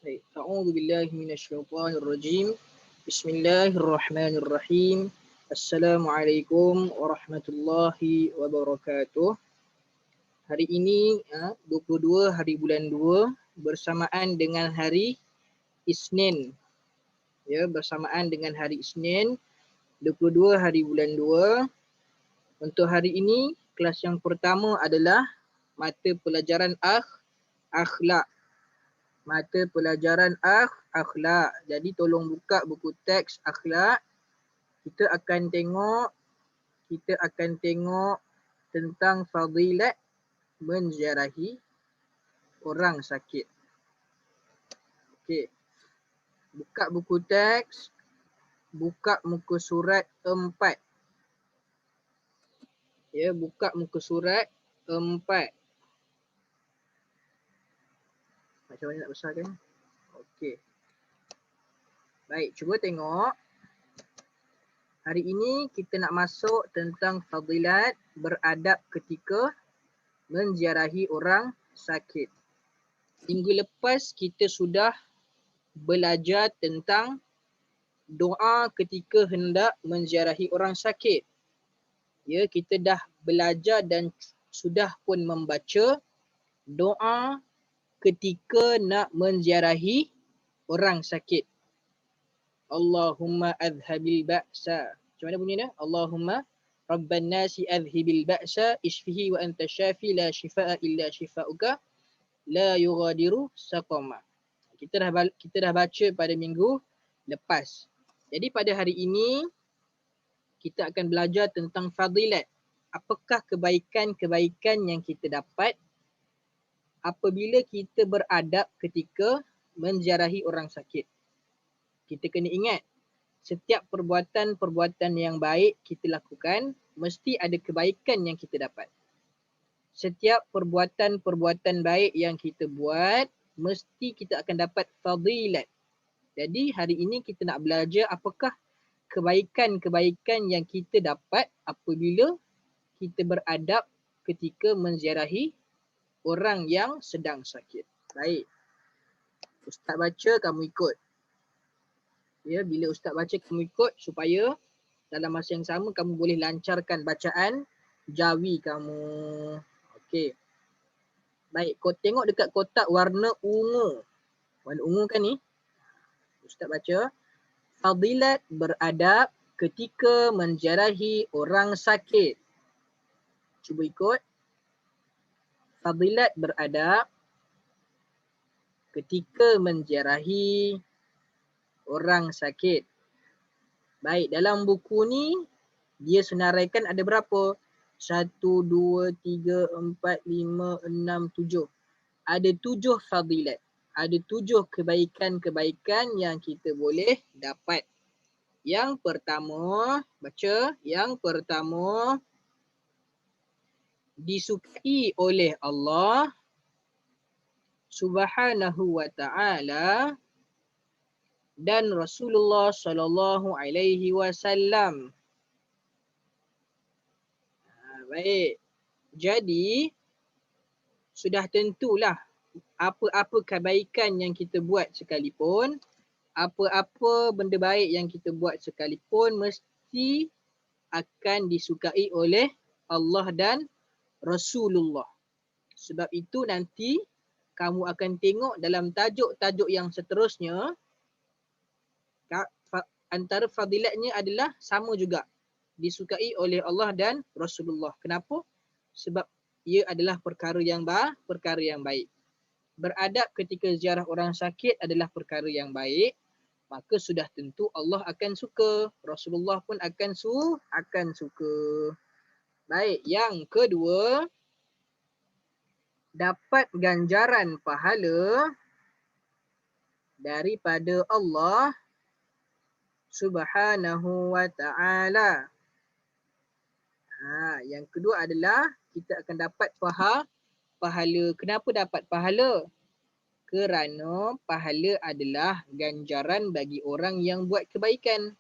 Baik. A'udzu billahi minasyaitonir rajim. Bismillahirrahmanirrahim. Assalamualaikum warahmatullahi wabarakatuh. Hari ini 22 hari bulan 2 bersamaan dengan hari Isnin. Ya, bersamaan dengan hari Isnin 22 hari bulan 2. Untuk hari ini kelas yang pertama adalah mata pelajaran akhlak. Mata pelajaran akhlak. Jadi tolong buka buku teks akhlak. Kita akan tengok tentang fadilat menziarahi orang sakit. Okey. Buka buku teks, buka muka surat 4. Ya, buka muka surat 4. Macam mana nak besarkan? Okey. Baik, cuba tengok. Hari ini kita nak masuk tentang fadilat beradab ketika menziarahi orang sakit. Minggu lepas kita sudah belajar tentang doa ketika hendak menziarahi orang sakit. Ya, kita dah belajar dan sudah pun membaca doa ketika nak menziarahi orang sakit. Allahumma adhabil ba'sa. Macam mana bunyi dia? Allahumma rabban nasi adhibil ba'sa ishfihi wa anta syafi la shifaa illa shifauka la yughadiru saqama. Kita dah baca pada minggu lepas. Jadi pada hari ini kita akan belajar tentang fadilat. Apakah kebaikan-kebaikan yang kita dapat apabila kita beradab ketika menziarahi orang sakit. Kita kena ingat, setiap perbuatan-perbuatan yang baik kita lakukan, mesti ada kebaikan yang kita dapat. Setiap perbuatan-perbuatan baik yang kita buat, mesti kita akan dapat fadilat. Jadi hari ini kita nak belajar apakah kebaikan-kebaikan yang kita dapat apabila kita beradab ketika menziarahi orang yang sedang sakit. Baik. Ustaz baca, kamu ikut. Ya, bila Ustaz baca kamu ikut supaya dalam masa yang sama kamu boleh lancarkan bacaan jawi kamu. Okey. Baik, kau tengok dekat kotak warna ungu. Warna ungu kan ni? Ustaz baca. Fadilat beradab ketika menziarahi orang sakit. Cuba ikut. Fadilat beradab ketika menziarahi orang sakit. Baik, dalam buku ni dia senaraikan ada berapa? 1, 2, 3, 4, 5, 6, 7. Ada 7 fadilat. Ada 7 kebaikan-kebaikan yang kita boleh dapat. Yang pertama, baca. Yang pertama, disukai oleh Allah Subhanahu wa ta'ala dan Rasulullah sallallahu alaihi wasallam. Baik. Jadi sudah tentulah apa-apa kebaikan yang kita buat sekalipun, apa-apa benda baik yang kita buat sekalipun mesti akan disukai oleh Allah dan Rasulullah. Sebab itu nanti kamu akan tengok dalam tajuk-tajuk yang seterusnya antara fadilatnya adalah sama juga. Disukai oleh Allah dan Rasulullah. Kenapa? Sebab ia adalah perkara yang baik. Beradab ketika ziarah orang sakit adalah perkara yang baik. Maka sudah tentu Allah akan suka. Rasulullah pun akan suka. Baik, yang kedua, dapat ganjaran pahala daripada Allah Subhanahu wa ta'ala. Yang kedua adalah kita akan dapat pahala. Kenapa dapat pahala? Kerana pahala adalah ganjaran bagi orang yang buat kebaikan.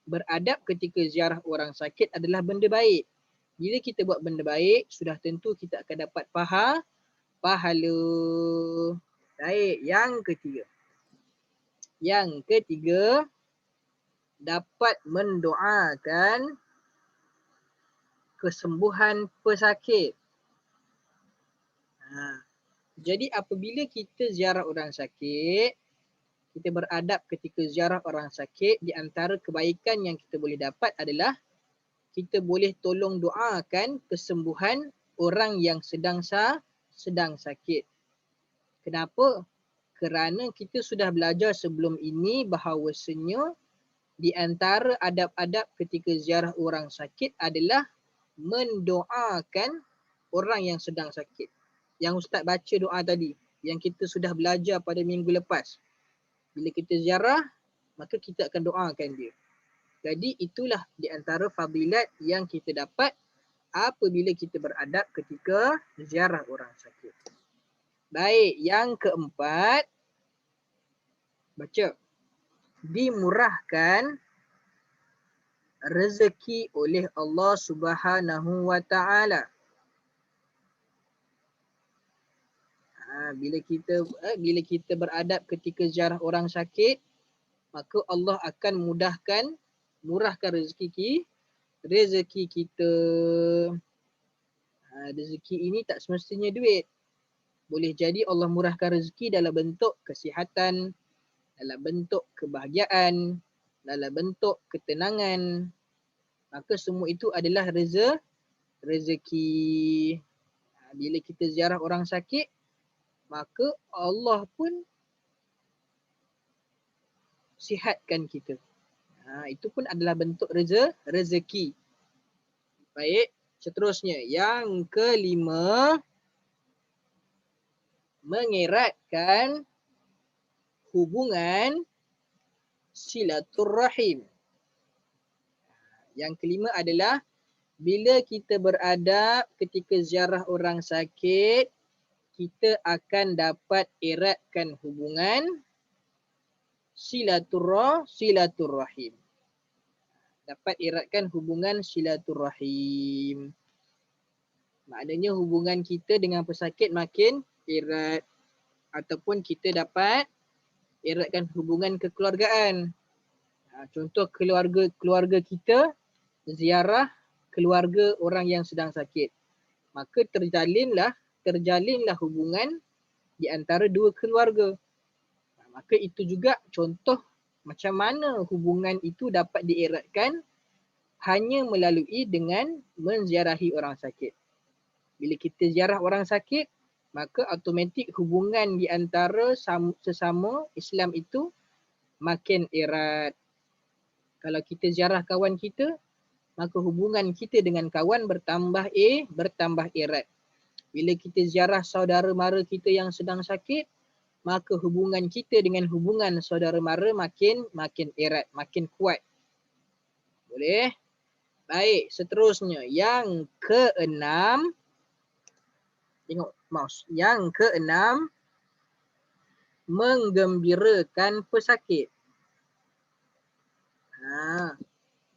Beradab ketika ziarah orang sakit adalah benda baik. Bila kita buat benda baik, sudah tentu kita akan dapat pahala. Baik. Baik, yang ketiga. Yang ketiga, dapat mendoakan kesembuhan pesakit. Jadi apabila kita ziarah orang sakit, kita beradab ketika ziarah orang sakit, di antara kebaikan yang kita boleh dapat adalah kita boleh tolong doakan kesembuhan orang yang sedang sakit. Kenapa? Kerana kita sudah belajar sebelum ini bahawasanya di antara adab-adab ketika ziarah orang sakit adalah mendoakan orang yang sedang sakit. Yang Ustaz baca doa tadi, yang kita sudah belajar pada minggu lepas. Bila kita ziarah, maka kita akan doakan dia. Jadi itulah di antara fadilat yang kita dapat apabila kita beradab ketika ziarah orang sakit. Baik, yang keempat, baca. Dimurahkan rezeki oleh Allah Subhanahu wa taala. Bila kita beradab ketika ziarah orang sakit, maka Allah akan murahkan rezeki kita. Rezeki ini tak semestinya duit. Boleh jadi Allah murahkan rezeki dalam bentuk kesihatan, dalam bentuk kebahagiaan, dalam bentuk ketenangan. Maka semua itu adalah rezeki. Bila kita ziarah orang sakit, maka Allah pun sihatkan kita. Itu pun adalah bentuk rezeki. Baik, seterusnya. Yang kelima, mengeratkan hubungan silaturrahim. Yang kelima adalah bila kita beradab ketika ziarah orang sakit, kita akan dapat eratkan hubungan silaturrahim. Dapat eratkan hubungan silaturrahim. Maknanya hubungan kita dengan pesakit makin erat. Ataupun kita dapat eratkan hubungan kekeluargaan. Contoh keluarga kita ziarah keluarga orang yang sedang sakit. Maka terjalinlah hubungan di antara dua keluarga. Maka itu juga contoh macam mana hubungan itu dapat dieratkan hanya melalui dengan menziarahi orang sakit. Bila kita ziarah orang sakit, maka automatik hubungan di antara sesama Islam itu makin erat. Kalau kita ziarah kawan kita, maka hubungan kita dengan kawan bertambah erat. Bila kita ziarah saudara mara kita yang sedang sakit, maka hubungan kita dengan hubungan saudara mara makin erat, makin kuat. Boleh? Baik, seterusnya. Yang keenam, tengok mouse. Yang keenam, menggembirakan pesakit.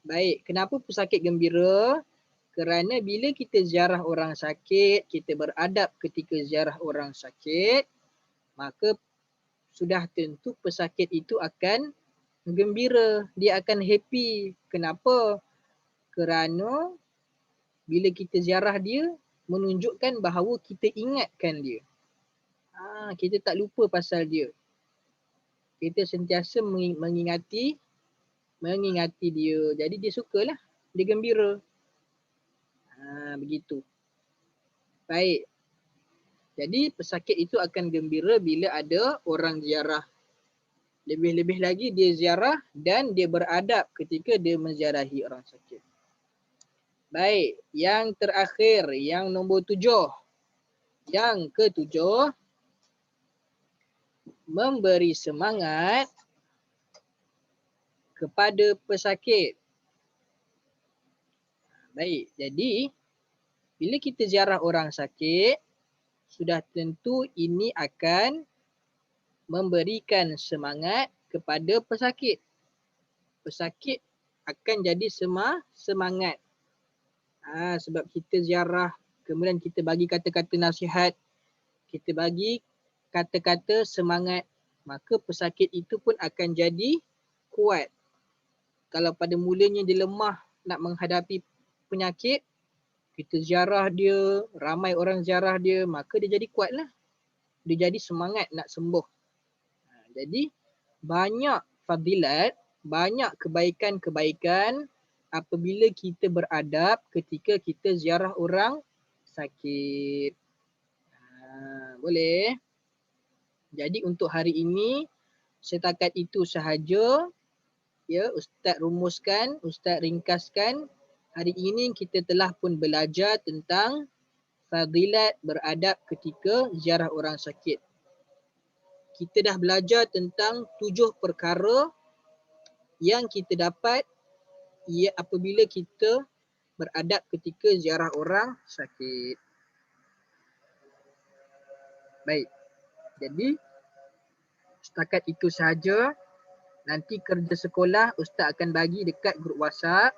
Baik, kenapa pesakit gembira? Kerana bila kita ziarah orang sakit, kita beradab ketika ziarah orang sakit, maka sudah tentu pesakit itu akan gembira. Dia akan happy. Kenapa? Kerana bila kita ziarah dia, menunjukkan bahawa kita ingatkan dia. Kita tak lupa pasal dia. Kita sentiasa mengingati dia. Jadi dia sukalah. Dia gembira. Begitu. Baik. Jadi pesakit itu akan gembira bila ada orang ziarah. Lebih-lebih lagi dia ziarah dan dia beradab ketika dia menziarahi orang sakit. Baik, yang terakhir, yang nombor 7. Yang ke-7, memberi semangat kepada pesakit. Baik, jadi bila kita ziarah orang sakit, sudah tentu ini akan memberikan semangat kepada pesakit. Pesakit akan jadi semangat. Sebab kita ziarah, kemudian kita bagi kata-kata nasihat, kita bagi kata-kata semangat, maka pesakit itu pun akan jadi kuat. Kalau pada mulanya dia lemah nak menghadapi penyakit, kita ziarah dia, ramai orang ziarah dia, maka dia jadi kuat lah. Dia jadi semangat nak sembuh. Jadi banyak fadilat, banyak kebaikan-kebaikan apabila kita beradab ketika kita ziarah orang sakit. Boleh? Jadi untuk hari ini setakat itu sahaja. Ya, Ustaz rumuskan, Ustaz ringkaskan. Hari ini kita telah pun belajar tentang fadilat beradab ketika ziarah orang sakit. Kita dah belajar tentang 7 perkara yang kita dapat apabila kita beradab ketika ziarah orang sakit. Baik. Jadi setakat itu sahaja. Nanti kerja sekolah Ustaz akan bagi dekat grup WhatsApp.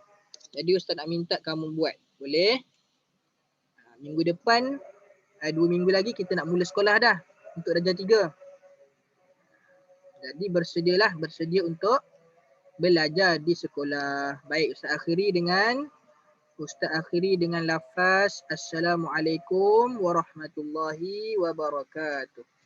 Jadi Ustaz nak minta kamu buat. Boleh? Minggu depan, 2 minggu lagi kita nak mula sekolah dah. Untuk darjah 3. Jadi bersedia untuk belajar di sekolah. Baik, Ustaz akhiri dengan lafaz Assalamualaikum warahmatullahi wabarakatuh.